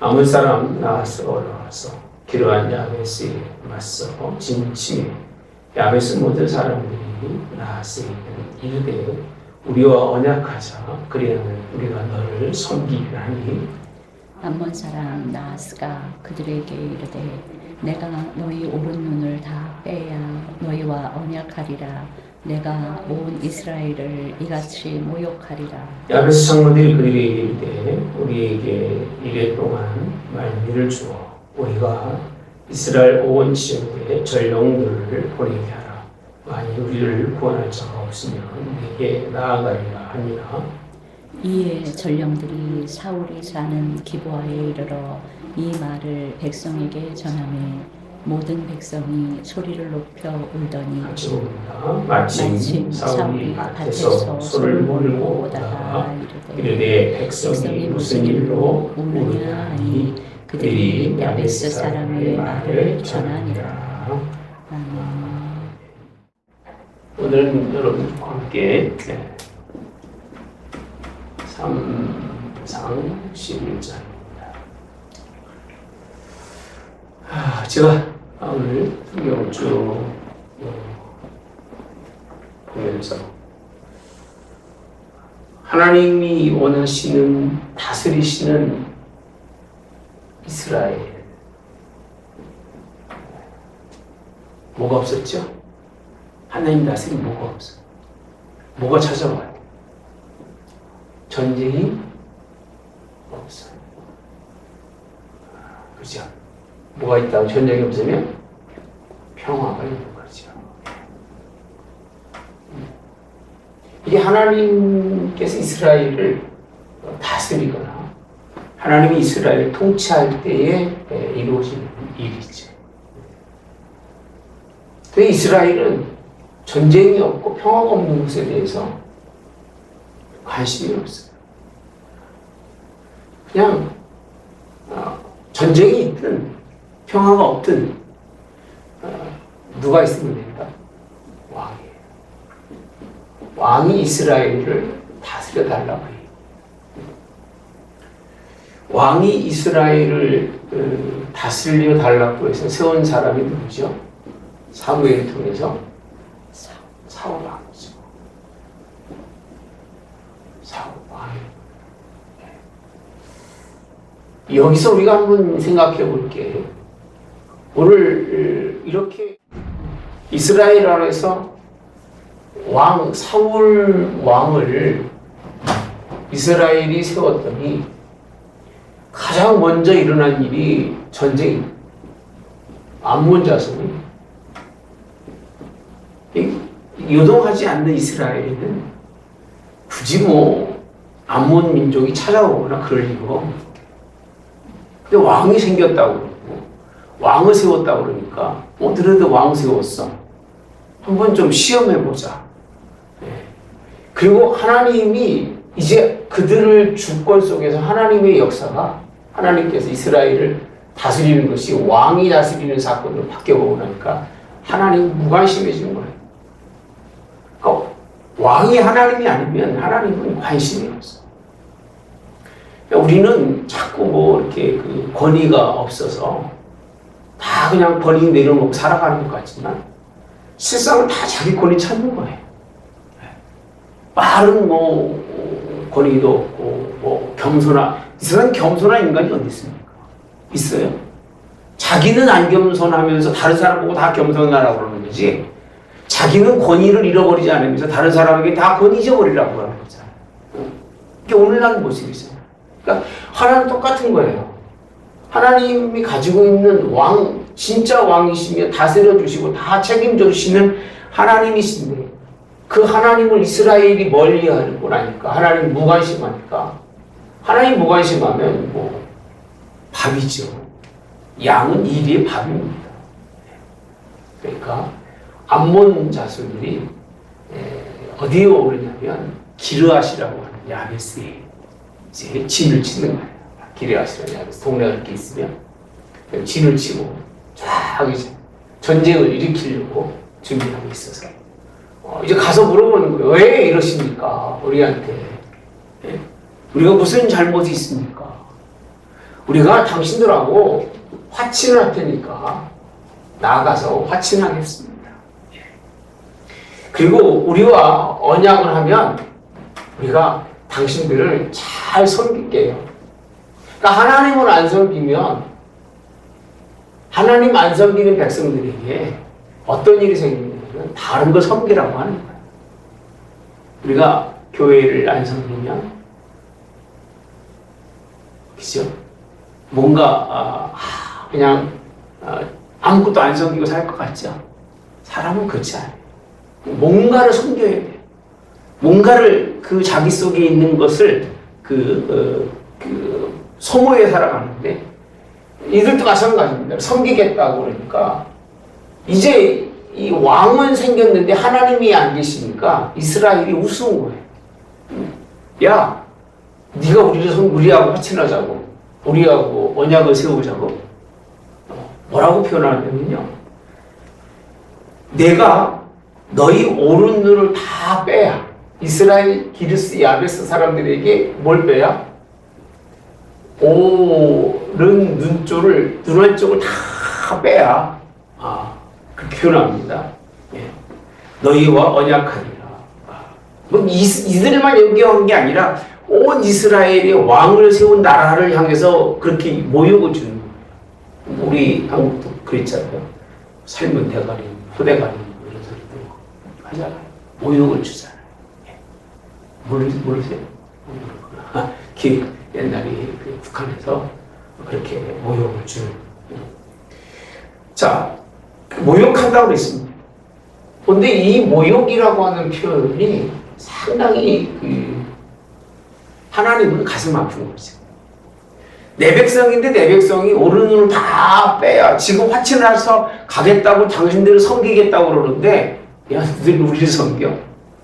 아몬 사람 나하스가 올라와서 기르한 야베스에 맞서 진침해 야베스 모든 사람들이 나하스에게 이르되 우리와 언약하자. 그리하면 우리가 너를 섬기리라 하니 암몬 사람 나하스가 그들에게 이르되 내가 너희 오른눈을 다 빼야 너희와 언약하리라. 내가 온 이스라엘을 이같이 모욕하리라. 야베스 장로들이 그들에게 이르되 우리에게 이래 동안 말미를 주어 우리가 이스라엘 온 지역에 전령들을 보내게 하라. 만일 우리를 구원할 자가 없으면 내게 나아가리라 하니라. 이에 전령들이 사울이 사는 기브아에 이르러 이 말을 백성에게 전하매 모든 백성이 소리를 높여 울더니 같이 봅니다. 마침 사울이 밭에서 소를 몰고 오다가 이르되 백성이 무슨 일로 우느냐 하니 그들이 야베스 사람의 말을 전하니라. 오늘은 여러분과 함께 3장 11장입니다. 제가 오늘 성경을 쭉 보면서 하나님이 원하시는 다스리시는 이스라엘 뭐가 없었죠? 하나님 다스림 뭐가 없어? 뭐가 찾아와요? 전쟁이 없어요. 그렇죠? 뭐가 있다고 전쟁이 없으면 평화가 있는 거죠. 이게 하나님께서 이스라엘을 다스리거나 하나님이 이스라엘을 통치할 때에 이루어지는 일이죠. 근데 이스라엘은 전쟁이 없고 평화가 없는 것에 대해서 관심이 없어요. 그냥 전쟁이 있든 평화가 없든 누가 있으면 된다? 왕이에요. 왕이 이스라엘을 다스려 달라고 해요. 왕이 이스라엘을 다스려 달라고 해서 세운 사람이 누구죠? 사무엘을 통해서 사울 왕이죠. 사울 왕. 여기서 우리가 한번 생각해 볼게요. 오늘 이렇게 이스라엘 안에서 사울 왕을 이스라엘이 세웠더니 가장 먼저 일어난 일이 전쟁. 암몬 자손이 요동하지 않는 이스라엘에는 굳이 암몬 민족이 찾아오거나 그럴 이유가 없는. 근데 왕이 생겼다고 그러고 왕을 세웠다고 그러니까 너희들 왕 세웠어. 한번 좀 시험해보자. 그리고 하나님이 이제 그들을 주권 속에서 하나님의 역사가 하나님께서 이스라엘을 다스리는 것이 왕이 다스리는 사건으로 바뀌어보고 나니까 하나님 무관심해지는 거예요. 그러니까 왕이 하나님이 아니면 하나님은 관심이 없어. 우리는 자꾸 이렇게 권위가 없어서 다 그냥 권위 내려놓고 살아가는 것 같지만 실상은 다 자기 권위 찾는 거예요. 말은 권위도 없고 이 세상 겸손한 인간이 어디 있습니까? 있어요? 자기는 안 겸손하면서 다른 사람 보고 다 겸손하라고 그러는 거지. 자기는 권위를 잃어버리지 않으면서 다른 사람에게 다 권위 잊어버리라고 그러는 거잖아요. 이게 오늘날 모습이잖아요. 그러니까 하나는 똑같은 거예요. 하나님이 가지고 있는 진짜 왕이시며 다스려 주시고 다 책임져 주시는 하나님이신데 그 하나님을 이스라엘이 멀리하고 나니까 하나님 무관심하니까 하나님 무관심하면 밥이죠. 양은 이리의 밥입니다. 그러니까 암몬 자손들이 어디에 오르냐면 기르앗이라고 하는 야베스에 이제 진을 치는 거예요. 기르앗이라는 야베스 동네가 이렇게 있으면 진을 치고 쫙 이제 전쟁을 일으키려고 준비하고 있어서 이제 가서 물어보는 거예요. 왜 이러십니까? 우리한테. 우리가 무슨 잘못이 있습니까? 우리가 당신들하고 화친을 할 테니까 나아가서 화친하겠습니다. 그리고 우리와 언약을 하면 우리가 당신들을 잘 섬길게요. 그러니까 하나님을 안 섬기면 하나님 안 섬기는 백성들에게 어떤 일이 생기냐면 다른 걸 섬기라고 하는 거예요. 우리가 교회를 안 섬기면 그죠? 뭔가 그냥 아무것도 안 섬기고 살 것 같죠? 사람은 그렇지 않아요. 뭔가를 섬겨야 돼요. 뭔가를 그 자기 속에 있는 것을 소모해 살아가는데 이들도 마찬가지입니다. 섬기겠다고 그러니까 이제 이 왕은 생겼는데 하나님이 안 계시니까 이스라엘이 우스운 거예요. 야, 네가 우리하고 화친하자고, 우리하고 언약을 세우자고. 뭐라고 표현하냐면요, 내가 너희 오른 눈을 다 빼야, 이스라엘 기르스 야베스 사람들에게 뭘 빼야? 오른 눈 한쪽을 다 빼야. 그렇게 표현합니다. 예. 너희와 언약하리라. 뭐 이들만 연기한 게 아니라 온 이스라엘의 왕을 세운 나라를 향해서 그렇게 모욕을 주는 거예요. 우리 한국도 그랬잖아요. 삶은 대가리, 소대가리 이런 소리도 하잖아요. 모욕을 주잖아요. 모르세요? 옛날에 북한에서 그렇게 모욕을 주는. 자, 모욕한다고 그랬습니다. 그런데 이 모욕이라고 하는 표현이 상당히 하나님은 가슴 아픈 거죠. 내 백성인데 내 백성이 오른 눈을 다 빼야 지금 화친해서 가겠다고 당신들을 섬기겠다고 그러는데 야, 너희들 우리를 섬겨.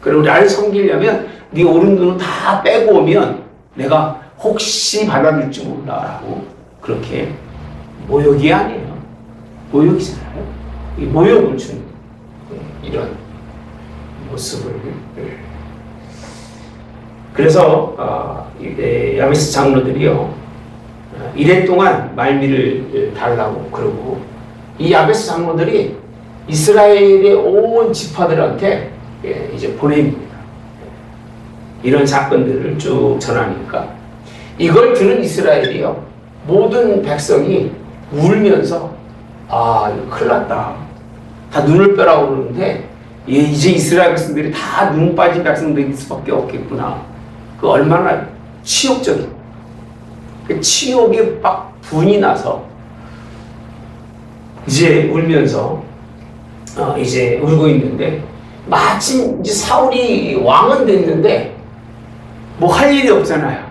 그래, 나를 섬기려면 네 오른 눈을 다 빼고 오면 내가 혹시 받아줄지 몰라라고 그렇게 모욕이 아니에요. 모욕이잖아요. 이 모욕을 주는 이런 모습을. 그래서 야베스 장로들이요, 이래 동안 말미를 달라고 그러고, 이 야베스 장로들이 이스라엘의 온 지파들한테 이제 보냅니다. 이런 사건들을 쭉 전하니까 이걸 들은 이스라엘이요, 모든 백성이 울면서 이거 큰일 났다. 다 눈을 빼라고 그러는데 이제 이스라엘 백성들이 다 눈 빠진 백성들일 수밖에 없겠구나. 그 얼마나 치욕적인, 그 치욕에 막 분이 나서 이제 울면서 이제 울고 있는데, 마침 이제 사울이 왕은 됐는데 뭐 할 일이 없잖아요.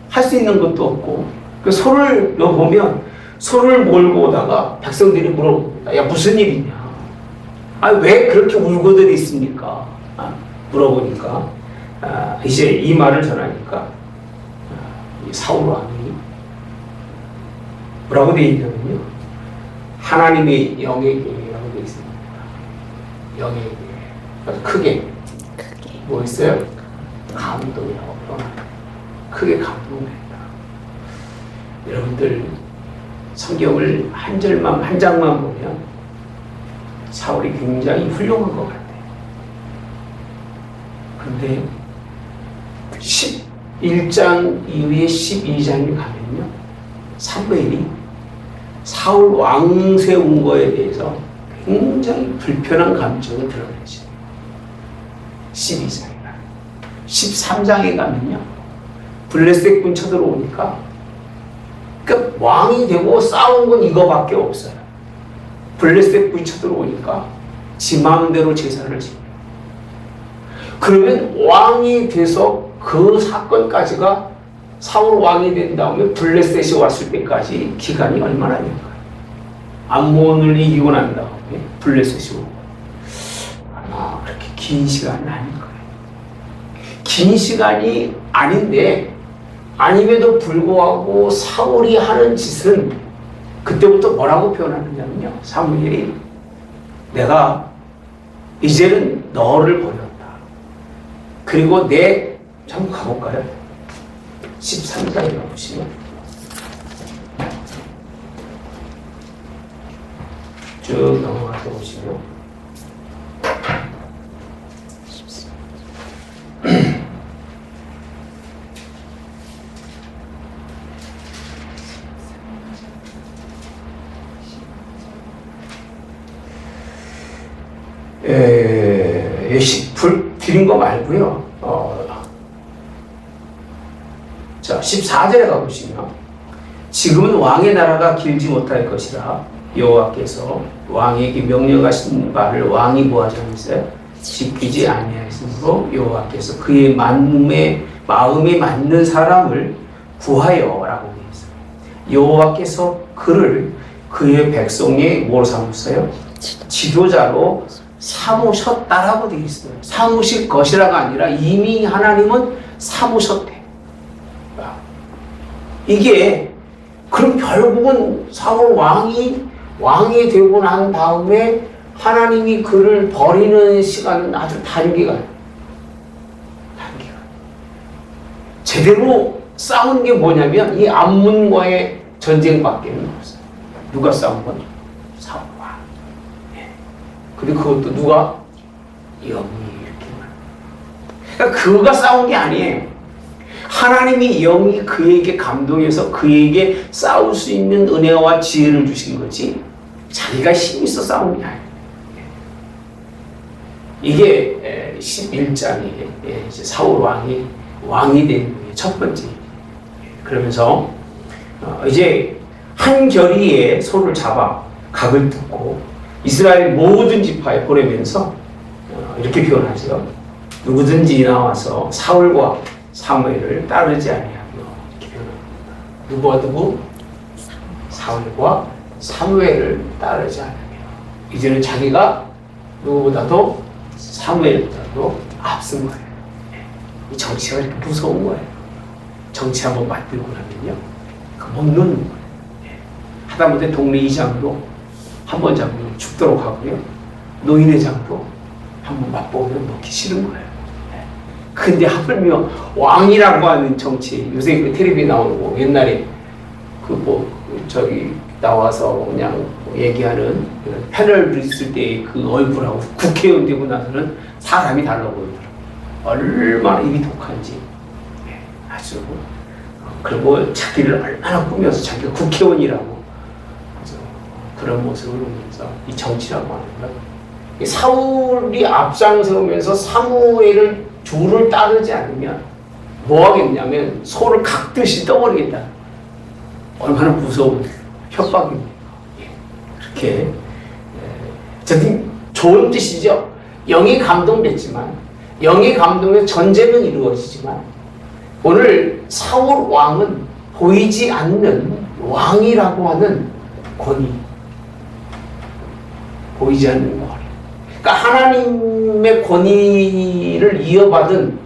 할 수 있는 것도 없고, 그 소를 보면 소를 몰고 오다가 백성들이 물어봅니다. 야, 무슨 일이냐? 왜 그렇게 울고들 있습니까? 물어보니까 이제 이 말을 전하니까 사울 왕이 뭐라고 되어 있냐면요, 하나님의 영에게라고 되어 있습니다. 영에게. 크게 뭐 있어요? 감동이라고 표현합니다. 크게 감동했다. 여러분들 성경을 한 장만 보면 사울이 굉장히 훌륭한 것 같아요. 근데 11장 이후에 12장에 가면요, 사무엘이 사울 왕 세운 거에 대해서 굉장히 불편한 감정을 드러내죠. 12장에 가면. 13장에 가면요, 블레셋 군 쳐들어오니까 그러니까 왕이 되고 싸운 건 이거밖에 없어요. 블레셋 군이 쳐들어오니까 지 마음대로 제사를 지내요. 그러면 왕이 돼서 그 사건까지가 사울 왕이 된 다음에 블레셋이 왔을 때까지 기간이 얼마나 될까요? 암몬을 이기고 난 다음에 블레셋이 오고, 그렇게 긴 시간은 아닐 거예요. 긴 시간이 아닌데, 아님에도 불구하고 사울이 하는 짓은 그때부터 뭐라고 표현하느냐면요, 사무엘이 내가 이제는 너를 버렸다. 그리고 한번 가볼까요? 13장에 보시면 쭉 넘어가서 보시면 불 드린 거 말고요. 자, 14절에 가보시면 지금은 왕의 나라가 길지 못할 것이라 여호와께서 왕에게 명령하신 바를 왕이 뭐하지 않으세요? 지키지 아니하였으므로 여호와께서 그의 마음에 맞는 사람을 구하여라고 되어 있어요. 여호와께서 그를 그의 백성의 뭐로 삼으셨어요? 지도자로 삼으셨다라고 되어 있어요. 삼으실 것이라가 아니라 이미 하나님은 삼으셨대. 이게 그럼 결국은 사울 왕이 되고 난 다음에 하나님이 그를 버리는 시간은 아주 단기간. 제대로 싸운 게 뭐냐면 이 암몬과의 전쟁밖에 없어요. 누가 싸운 건? 사울 왕. 그리고 그것도 누가? 영이 이렇게만. 그러니까 그가 싸운 게 아니에요. 하나님이 영이 그에게 감동해서 그에게 싸울 수 있는 은혜와 지혜를 주신 거지 자기가 힘 있어 싸운 게 아니에요. 이게 11장에 이제 사울 왕이 된 첫 번째. 그러면서 이제 한 결의에 소를 잡아 각을 뜯고 이스라엘 모든 지파에 보내면서 이렇게 표현하죠. 누구든지 나와서 사울과 사무엘을 따르지 아니하며 이렇게 표현합니다. 누구와 누구? 사울과 사무엘을 따르지 않으며 이제는 자기가 누구보다도 사무엘보다도 앞선 거예요. 이 정치가 이렇게 무서운 거예요. 정치 한번 맞들고 나면요, 그 못 놓는 거예요. 하다못해 동네 이장도 한번 잡으면 죽도록 하고요, 노인회장도 한번 맛보면 먹기 싫은 거예요. 근데 하필이면 왕이라고 하는 정치, 요새 그 텔레비에 나오는 거, 옛날에 저기 나와서 그냥 얘기하는 패널 있을 때 그 얼굴하고 국회의원 되고 나서는 사람이 달라 보이더라고요. 얼마나 입이 독한지. 아주. 그리고 자기를 얼마나 꾸며서 자기가 국회의원이라고 아주 그런 모습을 보면서 이 정치라고 하는 것. 사울이 앞장서면서 사무엘을 주를 따르지 않으면 뭐 하겠냐면 소를 각듯이 떠버리겠다. 얼마나 무서운 협박입니까? 그렇게 어쨌든 좋은 뜻이죠. 영이 감동됐지만 영이 감동해서 전쟁은 이루어지지만 오늘 사울 왕은 보이지 않는 왕이라고 하는 권위, 보이지 않는 권위. 그러니까 하나님의 권위를 이어받은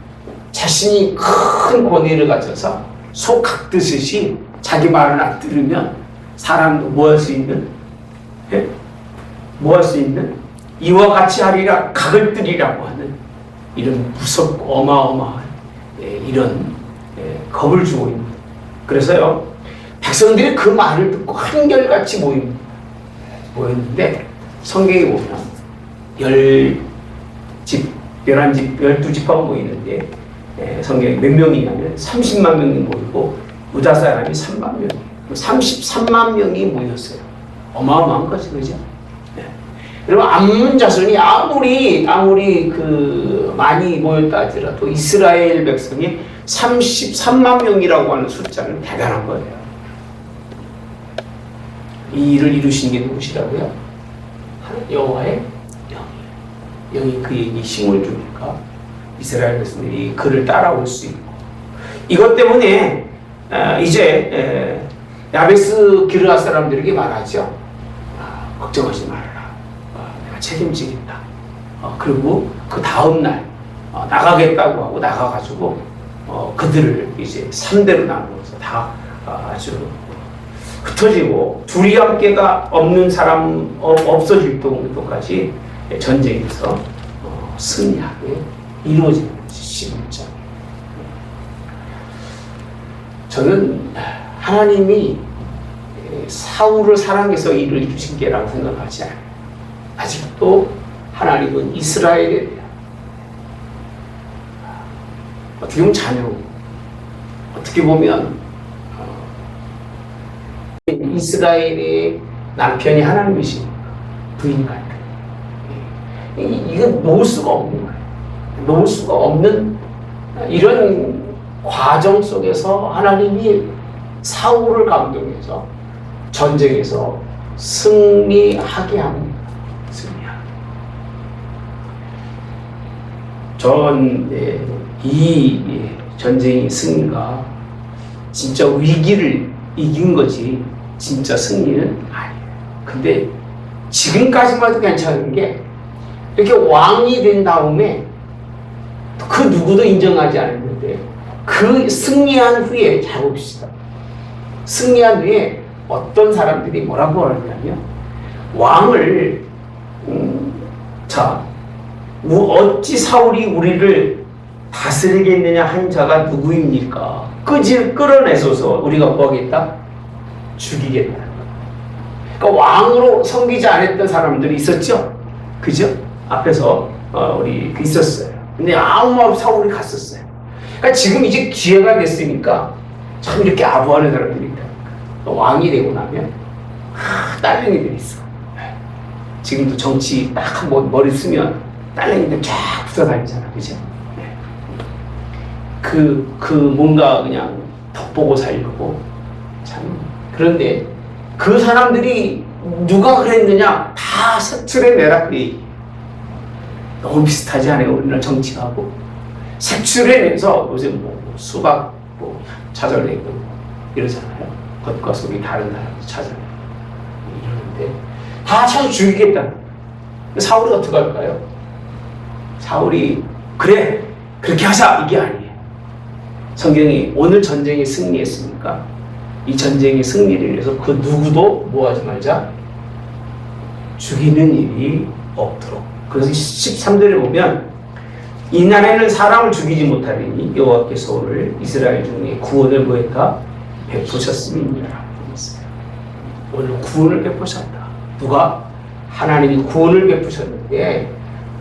자신이 큰 권위를 가져서 소 각듯이 자기 말을 안 들으면 사람도 뭐 할 수 있는? 뭐 할 수 있는? 이와 같이 하리라 각을 뜨리라고 하는 이런 무섭고 어마어마한 이런 겁을 주고 있는. 그래서요, 백성들이 그 말을 듣고 한결같이 모였는데 성경에 보면 12지파가 모이는데 성경에 몇 명이냐면 30만 명이 모이고 유다 사람이 3만 명, 33만 명이 모였어요. 어마어마한 거지, 그죠? 그리고 암몬 자손이 아무리 그 많이 모였다 하더라도 이스라엘 백성이 33만 명이라고 하는 숫자는 대단한 거예요. 이 일을 이루신 게 누구시라고요? 여호와의 영이 그에게 힘을 주니까 이스라엘 백성들이 그를 따라올 수 있고, 이것 때문에 이제 야베스 기르앗 사람들에게 말하죠. 걱정하지 말아라. 내가 책임지겠다. 그리고 그 다음 날 나가겠다고 하고 나가가지고 그들을 이제 3대로 나누어서 다 아주 흩어지고 둘이 함께가 없는 사람 없어질 정도까지 전쟁에서 승리하게 이루어지는 것이 11장. 저는 하나님이 사울을 사랑해서 일을 이루신 게라고 생각하지 않아요. 아직도 하나님은 이스라엘에 대한 어떻게 보면 자녀, 어떻게 보면 이스라엘의 남편이 하나님이시니까 부인과 이건 놓을 수가 없는 거예요. 놓을 수가 없는 이런 과정 속에서 하나님이 사울을 감동해서 전쟁에서 승리하게 합니다. 이 전쟁의 승리가 진짜 위기를 이긴 거지 진짜 승리는 아니에요. 근데 지금까지만 해도 괜찮은 게 이렇게 왕이 된 다음에 그 누구도 인정하지 않았는데 그 승리한 후에 잘 봅시다. 승리한 후에 어떤 사람들이 뭐라고 하냐면 왕을 어찌 사울이 우리를 다스리겠느냐 한 자가 누구입니까? 끌어내서서 우리가 뭐 하겠다? 죽이겠다. 그러니까 왕으로 섬기지 않았던 사람들이 있었죠? 그죠? 앞에서 우리 있었어요. 근데 아무 말 없이 사울이 갔었어요. 그러니까 지금 이제 기회가 됐으니까 참 이렇게 아부하는 사람들이 있다. 왕이 되고 나면 딸내미들이 있어. 지금도 정치 딱 한번 머리 쓰면 딸내미들 쫙 붙어 다니잖아. 그죠? 뭔가 그냥 덕보고 살려고. 참. 그런데 그 사람들이 누가 그랬느냐? 다 색출해내라. 그래. 너무 비슷하지 않아요? 우리나라 정치하고. 색출해내서 요새 수박 찾아내고 이러잖아요. 겉과 속이 다른 사람도 찾아내고 이러는데 다 찾아 죽이겠다. 사울이 어떻게 할까요? 사울이 그래 그렇게 하자 이게 아니에요. 성경이 오늘 전쟁에 승리했으니까 이 전쟁의 승리를 위해서 그 누구도 뭐하지 말자 죽이는 일이 없도록. 그래서 13절에 보면 이날에는 사람을 죽이지 못하리니 여호와께서 오늘 이스라엘 중에 구원을 뭐했다? 베푸셨음이니라. 오늘 구원을 베푸셨다. 누가? 하나님이 구원을 베푸셨는데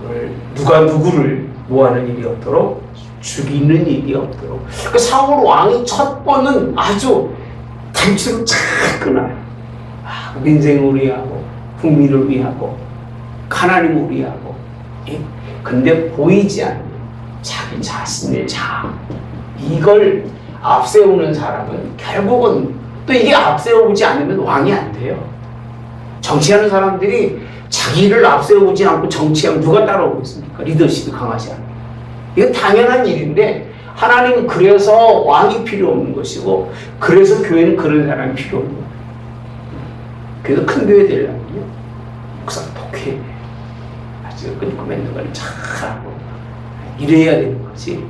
오늘 누가 누구를 뭐하는 일이 없도록? 죽이는 일이 없도록. 그 사울 왕이 첫 번은 아주 단추로 착 끊어요. 민생을 위하고 국민을 위하고 하나님을 위하고. 근데 보이지 않는 자기 자신의 자아, 이걸 앞세우는 사람은 결국은 또 이게 앞세우지 않으면 왕이 안 돼요. 정치하는 사람들이 자기를 앞세우지 않고 정치하면 누가 따라오겠습니까? 리더십이 강하지 않아요. 이건 당연한 일인데 하나님은 그래서 왕이 필요 없는 것이고 그래서 교회는 그런 사람이 필요 없는 거예요. 그래서 큰 교회 되려면요 목사가 독해야 돼요. 아주 끊고 맺는 걸 잘하고 이래야 되는 거지.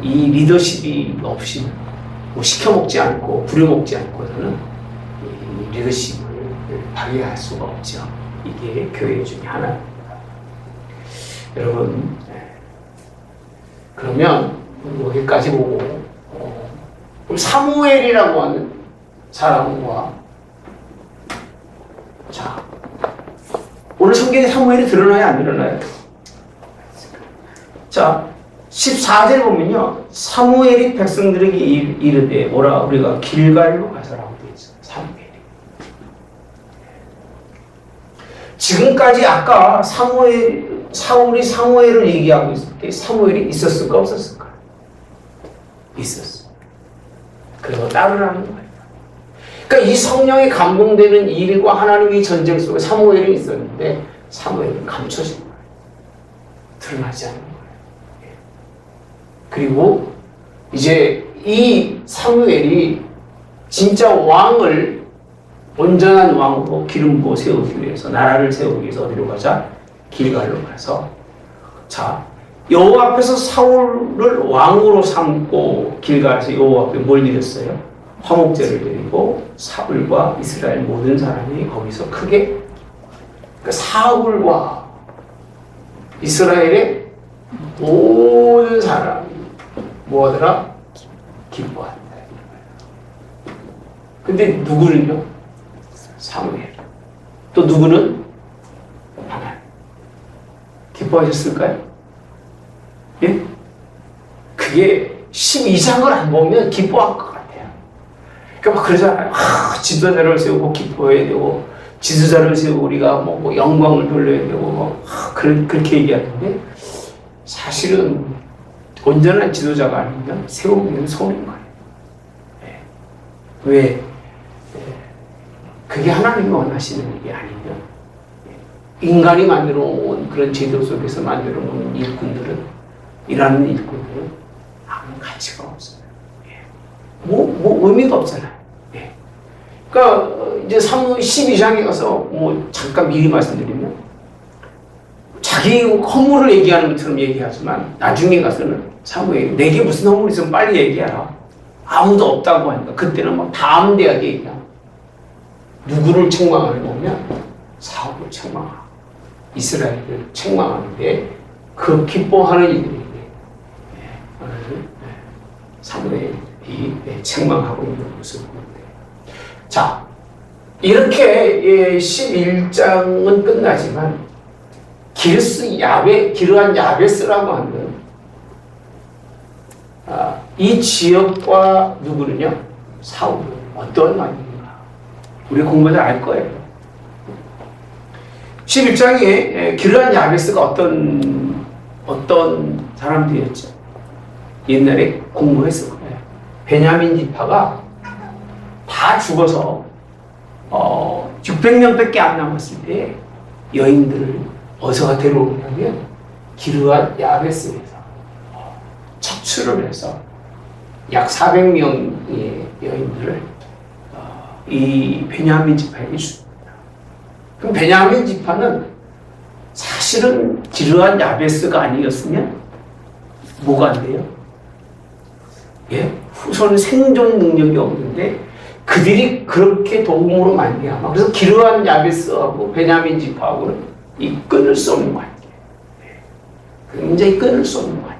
이 리더십이 없이 시켜먹지 않고 부려먹지 않고서는 이 리더십을 발휘할 수가 없죠. 이게 교회 중에 하나입니다. 여러분, 그러면 여기까지 보고 사무엘이라고 하는 사람과 오늘 성경에 사무엘이 드러나요? 안 드러나요? 자, 14절에 보면요. 사무엘이 백성들에게 이르되 오라 우리가 길갈로 가서라고 되어 있어요. 사무엘이. 지금까지 아까 사울이 사무엘을 얘기하고 있을 때 사무엘이 있었을까 없었을까? 있었어. 그래서 따르라는 거예요. 그러니까 이 성령에 감동되는 일과 하나님의 전쟁 속에 사무엘이 있었는데 사무엘은 감춰진 거예요. 드러나지 않는 거예요. 그리고 이제 이 사무엘이 진짜 왕을 온전한 왕으로 기름 부어 세우기 위해서 나라를 세우기 위해서 어디로 가자? 길갈로 가서 여호와 앞에서 사울을 왕으로 삼고 길갈에서 여호와 앞에 뭘 드렸어요? 화목제를 드리고 사울과 이스라엘 모든 사람이 거기서 크게 사울과 이스라엘의 모든 사람이 뭐하더라? 기뻐한다. 근데 누구는요? 사무엘. 또 누구는? 하나님. 기뻐하셨을까요? 예? 그게 12장을 안 보면 기뻐할 것 같아요. 그러니까 막 그러잖아요. 지도자를 세우고 기뻐해야 되고, 지도자를 세우고 우리가 뭐 영광을 돌려야 되고, 그렇게 얘기하는데, 사실은 온전한 지도자가 아니면 세우기는 손인 거예요. 예. 왜? 그게 하나님이 원하시는 일이 아니면, 인간이 만들어 온 그런 제도 속에서 만들어 놓은 일하는 일꾼들은 아무 가치가 없어요. 예. 뭐 의미가 없잖아요. 예. 그러니까 이제 사무엘 12장에 가서 잠깐 미리 말씀드리면, 자기 허물을 얘기하는 것처럼 얘기하지만 나중에 가서는 사무엘이 내게 무슨 허물이 있으면 빨리 얘기하라. 아무도 없다고 하니까 그때는 막 담대하게 얘기하고, 누구를 책망하는 거면 사울을 책망하고 이스라엘을 책망하는데 그 기뻐하는 이들에게 사무엘이 책망하고 있는 모습을 보는데, 자, 이렇게 11장은 끝나지만 기르한 야베스라고 하는 이 지역과 누구는요? 사울은 어떤 관계인가? 우리 공부자 알 거예요. 11장에 기르한 야베스가 어떤 사람들이었죠? 옛날에 공부했을 거예요. 베냐민 지파가 다 죽어서 600명밖에 안 남았을 때 여인들을 어디서 데려오냐면 기르한 야베스에서 척추를 해서 약 400명의 여인들을 이 베냐민 지파에게 줍니다. 그럼 베냐민 지파는 사실은 기르한 야베스가 아니었으면 뭐가 안 돼요? 예? 후손 생존 능력이 없는데 그들이 그렇게 도움으로 말미암아, 그래서 기르한 야베스하고 베냐민 지파하고는 이 끊을 수 없는 관계, 굉장히 끊을 수 없는 관계.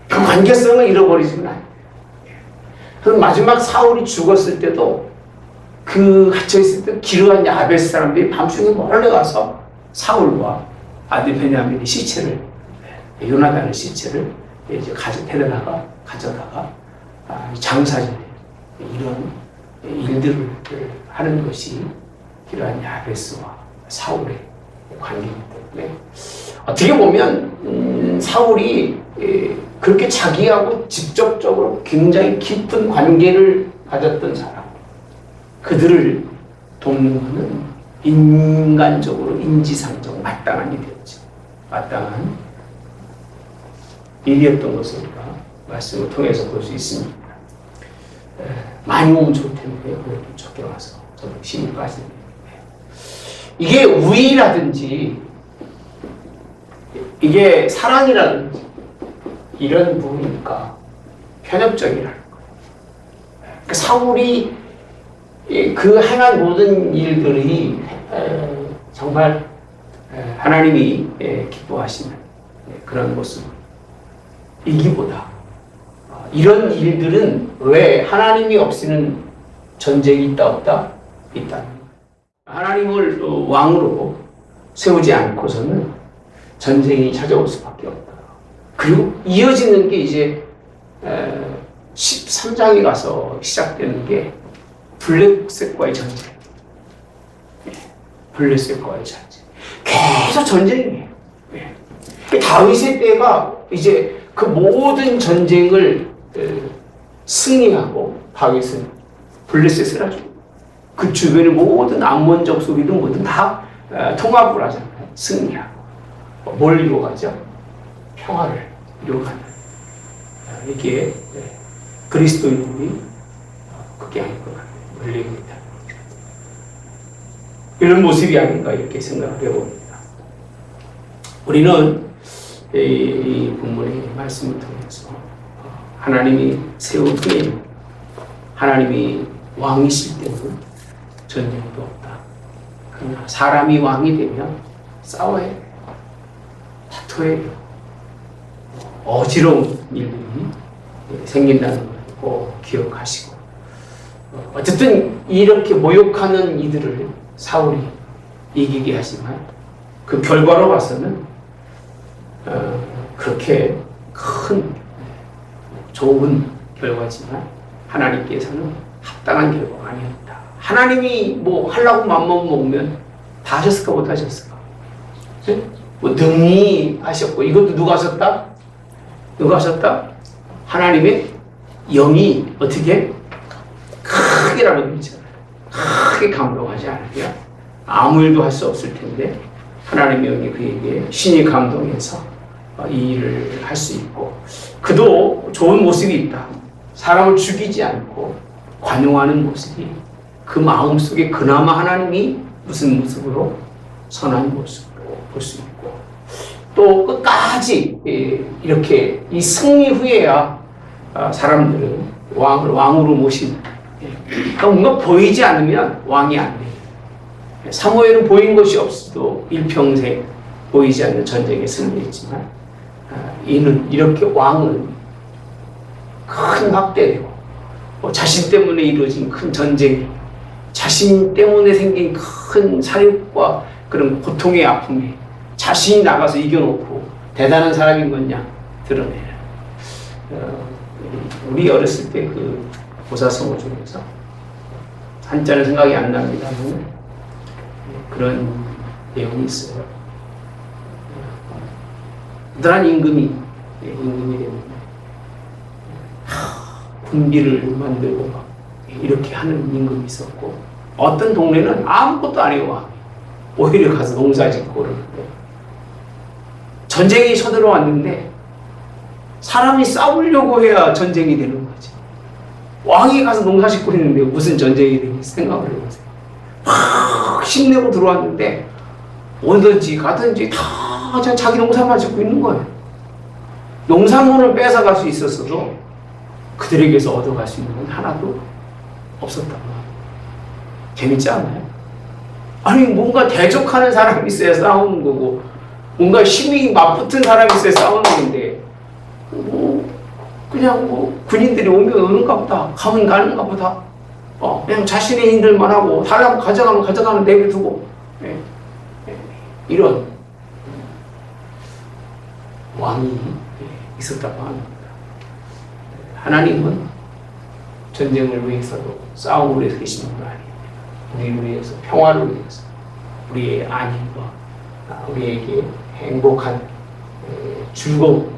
그 관계성을 잃어버리지는 않아요. 그럼 마지막 사울이 죽었을 때도 그 갇혀있을 때 기르한 야베스 사람들이 밤중에 몰래 가서 사울과 아들 베냐민의 시체를, 요나단의 시체를 이제 가져다가 장사지내 이런 일들을 하는 것이 기르한 야베스와 사울의 관계이기 때문에 어떻게 보면 사울이 그렇게 자기하고 직접적으로 굉장히 깊은 관계를 가졌던 사람, 그들을 돕는 것은 인간적으로 인지상정 마땅한 일이었죠. 마땅한 일이었던 것을 우리가 말씀을 통해서 볼 수 있습니다. 많이 오면 좋을 텐데 그래도 적게 와서 저도 힘이 빠지네요. 이게 우위라든지 이게 사랑이라든지 이런 부분이니까 편협적이라는 거예요. 그러니까 사울이 그 행한 모든 일들이 정말 하나님이 기뻐하시는 그런 모습이기보다 이런 일들은 왜 하나님이 없이는 전쟁이 있다 없다? 있다. 하나님을 왕으로 세우지 않고서는 전쟁이 찾아올 수밖에 없다. 그리고 이어지는 게 이제 13장에 가서 시작되는 게 블레셋과의 전쟁. 블레셋과의 전쟁. 계속 전쟁이에요. 다윗의 때가 이제 그 모든 전쟁을 승리하고 다윗은 블레셋을 하죠. 그 주변의 모든 암몬족 소리든 뭐든 다 통합을 하잖아요. 승리하고. 뭘 이루어가죠? 평화를 이루어가는. 이게 그리스도인들이 그게 아닐 것 같아요. 원리입니다. 이런 모습이 아닌가 이렇게 생각을 해봅니다. 우리는 이 본문의 말씀을 통해서 하나님이 세운 후에 하나님이 왕이실 때는 전쟁도 없다. 그러나 사람이 왕이 되면 싸워야 돼요. 다퉈야 돼요. 어지러운 일들이 생긴다는 걸 꼭 기억하시고, 어쨌든 이렇게 모욕하는 이들을 사울이 이기게 하지만 그 결과로 봐서는 그렇게 큰 좋은 결과지만 하나님께서는 합당한 결과가 아니었다. 하나님이 뭐 하려고 맘만 먹으면 다 하셨을까 못 하셨을까? 네? 뭐 능히 하셨고 이것도 누가 하셨다? 누가 하셨다? 하나님의 영이 어떻게 크게라고 되잖아요. 크게 감동하지 않으면 아무 일도 할 수 없을 텐데 하나님의 영이 그에게 신이 감동해서 이 일을 할 수 있고 그도 좋은 모습이 있다. 사람을 죽이지 않고 관용하는 모습이 그 마음 속에 그나마 하나님이 무슨 모습으로 선한 모습으로 볼 수 있고 또 끝까지 이렇게 이 승리 후에야 사람들은 왕으로 모신 그러니까 뭔가 보이지 않으면 왕이 안 돼요. 사무엘은 보인 것이 없어도 일평생 보이지 않는 전쟁에 승리했지만 이는 이렇게 왕은 큰 확대되고 자신 때문에 이루어진 큰 전쟁이 자신 때문에 생긴 큰 사육과 그런 고통의 아픔에 자신이 나가서 이겨놓고 대단한 사람인 거냐 드러내요. 우리 어렸을 때 그 보사성어 중에서 한자는 생각이 안 납니다만 그런 내용이 있어요. 그들한 임금이 되면 군비를 만들고 막 이렇게 하는 임금이 있었고 어떤 동네는 아무것도 안 해요. 오히려 가서 농사 짓고 그러는데 전쟁이 쳐들어왔는데 사람이 싸우려고 해야 전쟁이 되는 거지. 왕이 가서 농사 짓고 있는데 무슨 전쟁이 되겠어 생각을 해보세요. 막 힘내고 들어왔는데 오든지 가든지 다 자기 농사만 짓고 있는 거예요. 농산물을 뺏어갈 수 있었어도 그들에게서 얻어갈 수 있는 건 하나도 없었다고 합니다. 재밌지 않나요? 아니 뭔가 대적하는 사람이 있어야 싸우는 거고 뭔가 힘이 맞붙은 사람이 있어야 싸우는 건데 그냥 군인들이 오면 오는가 보다 가면 가는가 보다 그냥 자신의 힘들만 하고 달라고 가져가면 가져가는 내버려두고 이런 왕이 있었다고 합니다. 하나님은 전쟁을 위해서도 싸움을 위해서 계시는 분 아니에요. 우리를 위해서 평화를 위해서 우리의 안위와 우리에게 행복한 즐거움과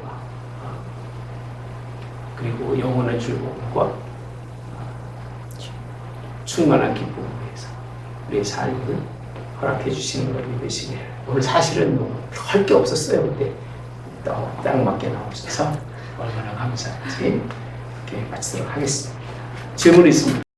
그리고 영원한 즐거움과 충만한 기쁨을 위해서 우리의 삶을 허락해 주시는 걸 믿으시길. 오늘 사실은 할 게 없었어요. 근데 딱 맞게 나오셔서 얼마나 감사한지 이렇게 마치도록 하겠습니다. 질문 있습니다.